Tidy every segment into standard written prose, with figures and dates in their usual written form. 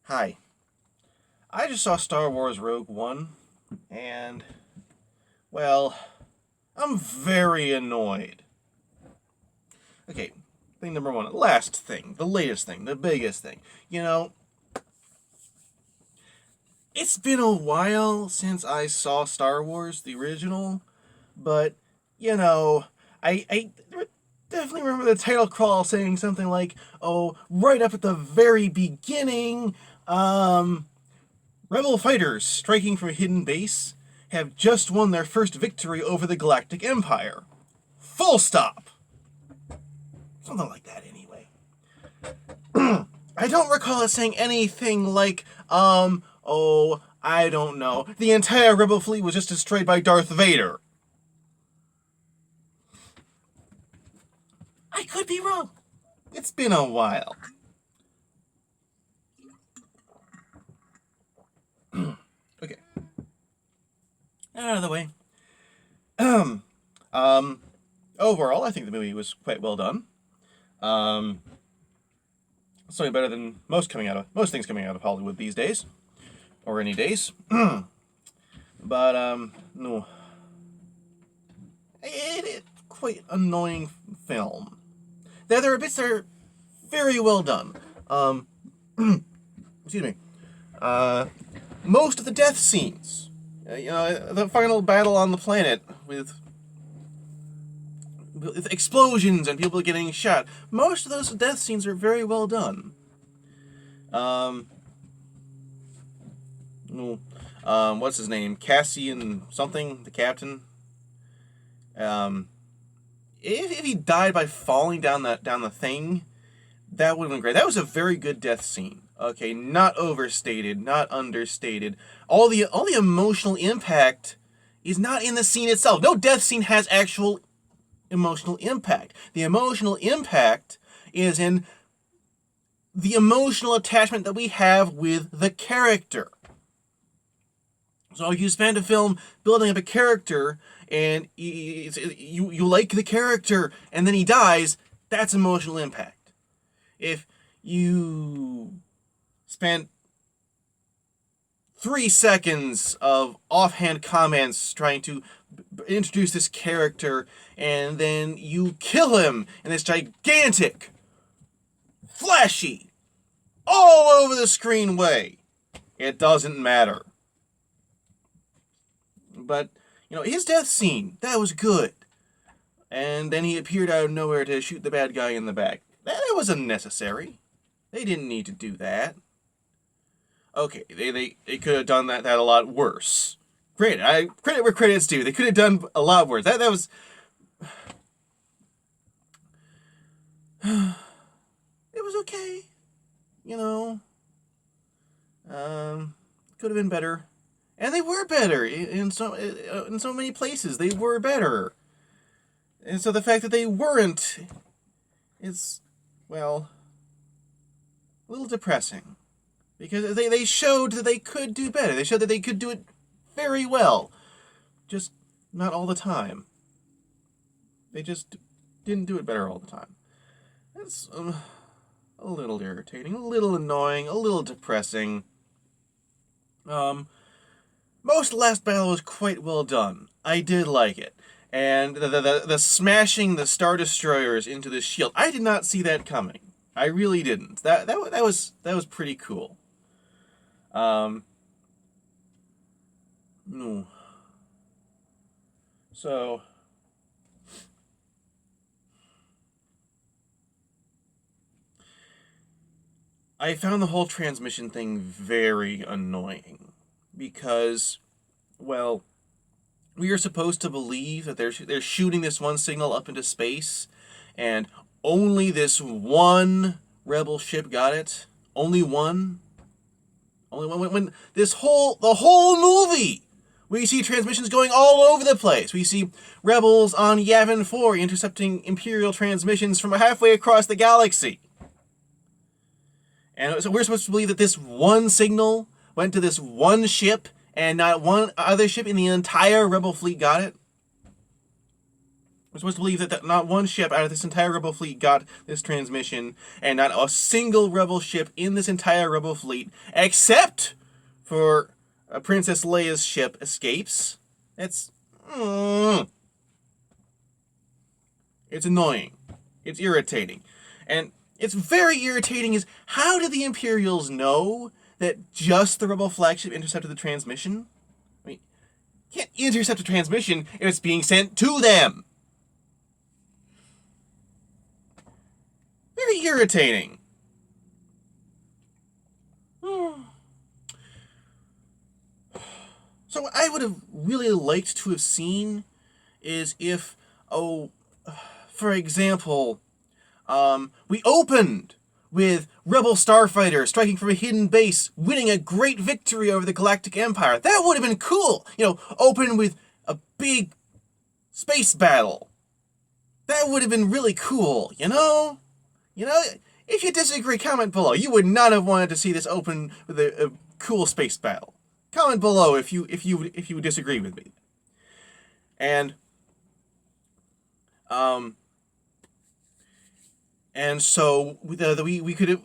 Hi. I just saw Star Wars Rogue One, and, well, I'm very annoyed. Okay, thing number one, last thing, the latest thing, the biggest thing. It's been a while since I saw Star Wars, the original, but, you know, I definitely remember the title crawl saying something like, oh, right up at the very beginning, Rebel fighters striking from a hidden base have just won their first victory over the Galactic Empire. Full stop. Something like that, anyway. I don't recall it saying anything like, I don't know. The entire Rebel fleet was just destroyed by Darth Vader. I could be wrong. It's been a while. Okay. Out of the way. Um, Overall, I think the movie was quite well done. Um, Something better than most things coming out of Hollywood these days, or any days. But no, it's quite annoying film. There are bits that are very well done. Excuse me. Most of the death scenes, the final battle on the planet with explosions and people getting shot. Most of those death scenes are very well done. No, what's his name? Cassian something, the captain. If he died by falling down the thing, that would have been great. That was a very good death scene. Okay, not overstated, not understated. All the emotional impact is not in the scene itself. No death scene has actual emotional impact. The emotional impact is in the emotional attachment that we have with the character. So if you spend a film building up a character and you like the character and then he dies, that's emotional impact. If you spent 3 seconds of offhand comments trying to introduce this character and then you kill him in this gigantic, flashy, all over the screen way, it doesn't matter. But, his death scene, that was good. And then he appeared out of nowhere to shoot the bad guy in the back. That was unnecessary. They didn't need to do that. Okay, they could have done that a lot worse. Credit where credit's due. They could have done a lot worse. That was... It was okay. Could have been better. And they were better in so many places. They were better. And so the fact that they weren't is, well, a little depressing. Because they showed that they could do better. They showed that they could do it very well. Just not all the time. They just didn't do it better all the time. It's a little irritating, a little annoying, a little depressing. Most Last Battle was quite well done. I did like it. And the smashing the Star Destroyers into the shield, I did not see that coming. I really didn't. That was pretty cool. No. So, I found the whole transmission thing very annoying because, well, we are supposed to believe that they're shooting this one signal up into space, and only this one rebel ship got it. Only one. Only one. When the whole movie, we see transmissions going all over the place. We see rebels on Yavin 4 intercepting Imperial transmissions from halfway across the galaxy. And so we're supposed to believe that this one signal went to this one ship and not one other ship in the entire Rebel fleet got it? We're supposed to believe that not one ship out of this entire Rebel fleet got this transmission, and not a single Rebel ship in this entire Rebel fleet, except for Princess Leia's ship, escapes. It's annoying. It's irritating. And it's very irritating is, how did the Imperials know that just the Rebel flagship intercepted the transmission? I mean, you can't intercept a transmission if it's being sent to them. Very irritating. So what I would have really liked to have seen is if, for example, we opened with Rebel starfighters striking from a hidden base, winning a great victory over the Galactic Empire. That would have been cool. Open with a big space battle. That would have been really cool, If you disagree, comment below. You would not have wanted to see this open with a cool space battle. Comment below if you disagree with me. And so we could have,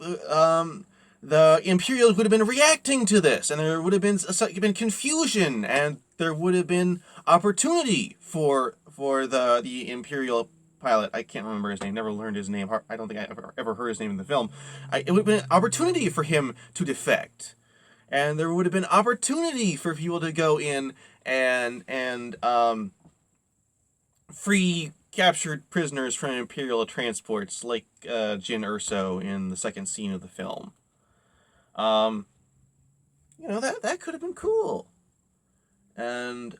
the Imperials would have been reacting to this, and there would have been confusion, and there would have been opportunity for the Imperial pilot. I can't remember his name. Never learned his name. I don't think I ever heard his name in the film. It would have been an opportunity for him to defect, and there would have been opportunity for people to go in and free captured prisoners from Imperial transports, like Jyn Erso in the second scene of the film. That could have been cool. And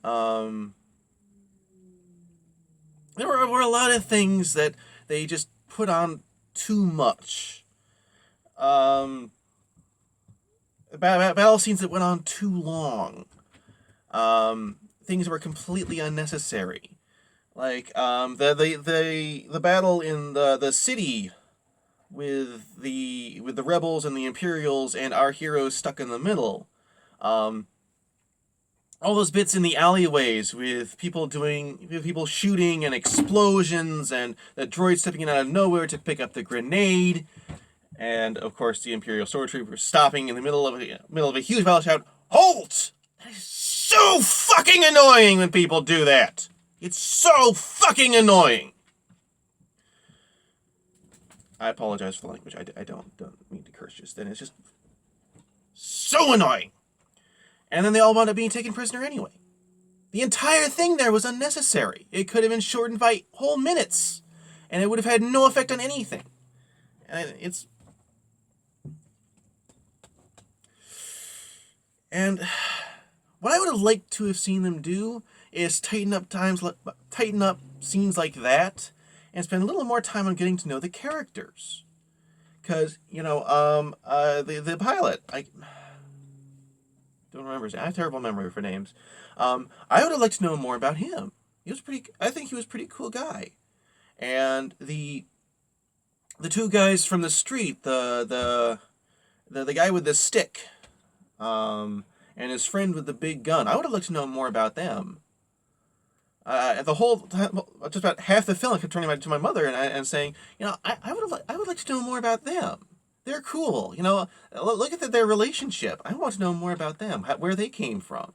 there were a lot of things that they just put on too much. Battle scenes that went on too long. Things that were completely unnecessary. Like the battle in the city with the rebels and the Imperials and our heroes stuck in the middle. All those bits in the alleyways with people shooting and explosions and the droid stepping in out of nowhere to pick up the grenade, and of course the Imperial stormtroopers stopping in the middle of a huge battle, shout, "Halt!" That is so fucking annoying when people do that. It's so fucking annoying. I apologize for the language. I don't mean to curse just then. It's just so annoying. And then they all wound up being taken prisoner anyway. The entire thing there was unnecessary. It could have been shortened by whole minutes, and it would have had no effect on anything. And what I would have liked to have seen them do is tighten up scenes like that, and spend a little more time on getting to know the characters. Because the pilot, I don't remember his name. I have a terrible memory for names. I would have liked to know more about him. I think he was a pretty cool guy. And the two guys from the street, the guy with the stick, and his friend with the big gun, I would have liked to know more about them. The whole time, just about half the film, I kept turning to my mother and saying, I would like to know more about them. They're cool. Look at their relationship. I want to know more about them, where they came from.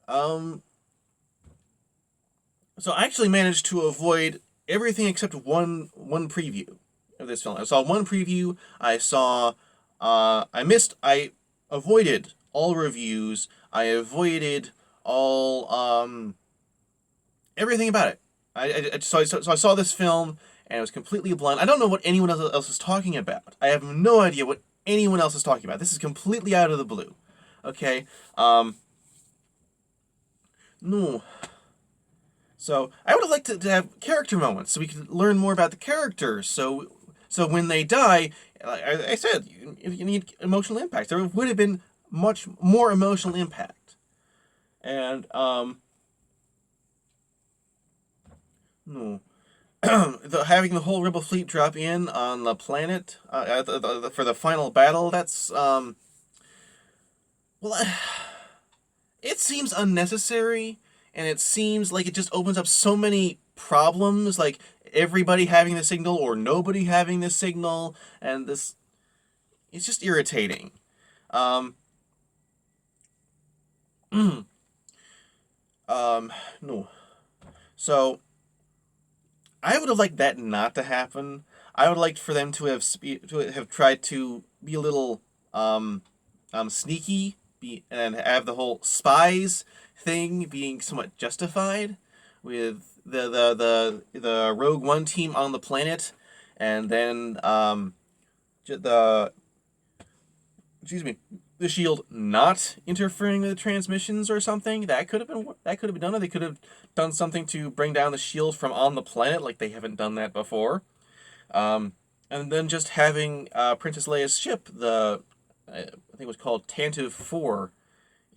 So I actually managed to avoid everything except one preview of this film. I saw one preview. I avoided all reviews. I avoided all everything about it. So I saw this film, and it was completely blind. I don't know what anyone else is talking about. I have no idea what anyone else is talking about. This is completely out of the blue. Okay? No. So I would have liked to have character moments, so we could learn more about the characters. So when they die, like I said, you need emotional impact. There would have been much more emotional impact. And no. Having the whole Rebel fleet drop in on the planet for the final battle, that's it seems unnecessary, and it seems like it just opens up so many problems, like everybody having the signal or nobody having the signal, and this, it's just irritating. Um, no. So I would have liked that not to happen. I would have liked for them to have tried to be a little sneaky, and have the whole spies thing being somewhat justified, with the Rogue One team on the planet, and then the excuse me, the shield not interfering with the transmissions or something. That could have been done. Or they could have done something to bring down the shield from on the planet, like they haven't done that before. And then just having Princess Leia's ship, I think it was called Tantive 4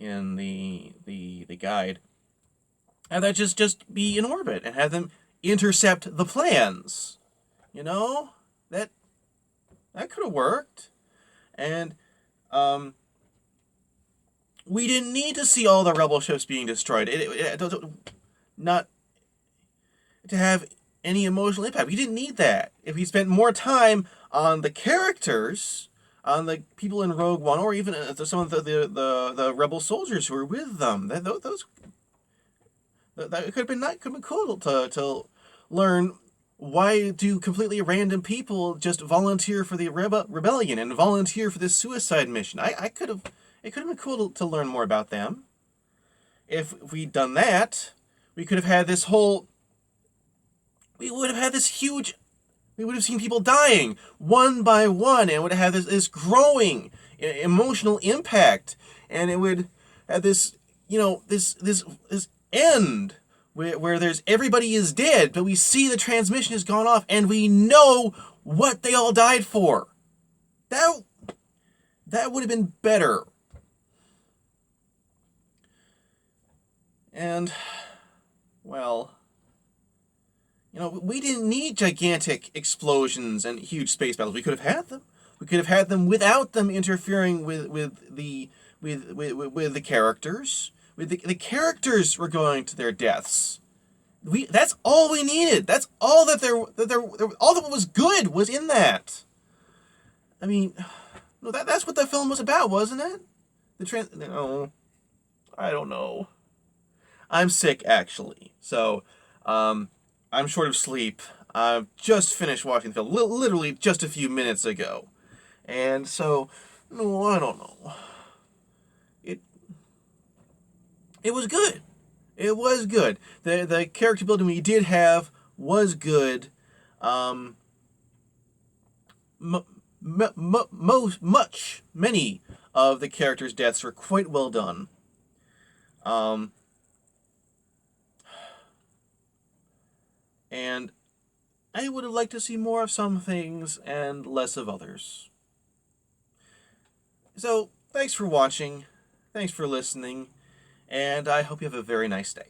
in the guide, and that just be in orbit and have them intercept the plans. You know, that that could have worked. And we didn't need to see all the rebel ships being destroyed. Not to have any emotional impact. We didn't need that. If we spent more time on the characters, on the people in Rogue One, or even some of the rebel soldiers who were with them, that could have been cool to learn. Why do completely random people just volunteer for the rebellion and volunteer for this suicide mission? It could have been cool to learn more about them. If we'd done that, we could have had this whole. We would have had this huge. We would have seen people dying one by one, and would have had this growing emotional impact, and it would have this, this end where there's everybody is dead, but we see the transmission has gone off, and we know what they all died for. That would have been better. And, well, we didn't need gigantic explosions and huge space battles. We could have had them. We could have had them without them interfering with the characters. The characters were going to their deaths. That's all we needed. That's all all that was good was in that. I mean, no, that's what the film was about, wasn't it? No, I don't know. I'm sick, actually. So, I'm short of sleep. I've just finished watching the film, literally just a few minutes ago. And so, no, I don't know. It was good. It was good. The character building we did have was good. Many of the characters' deaths were quite well done. And I would have liked to see more of some things and less of others. So, thanks for watching. Thanks for listening. And I hope you have a very nice day.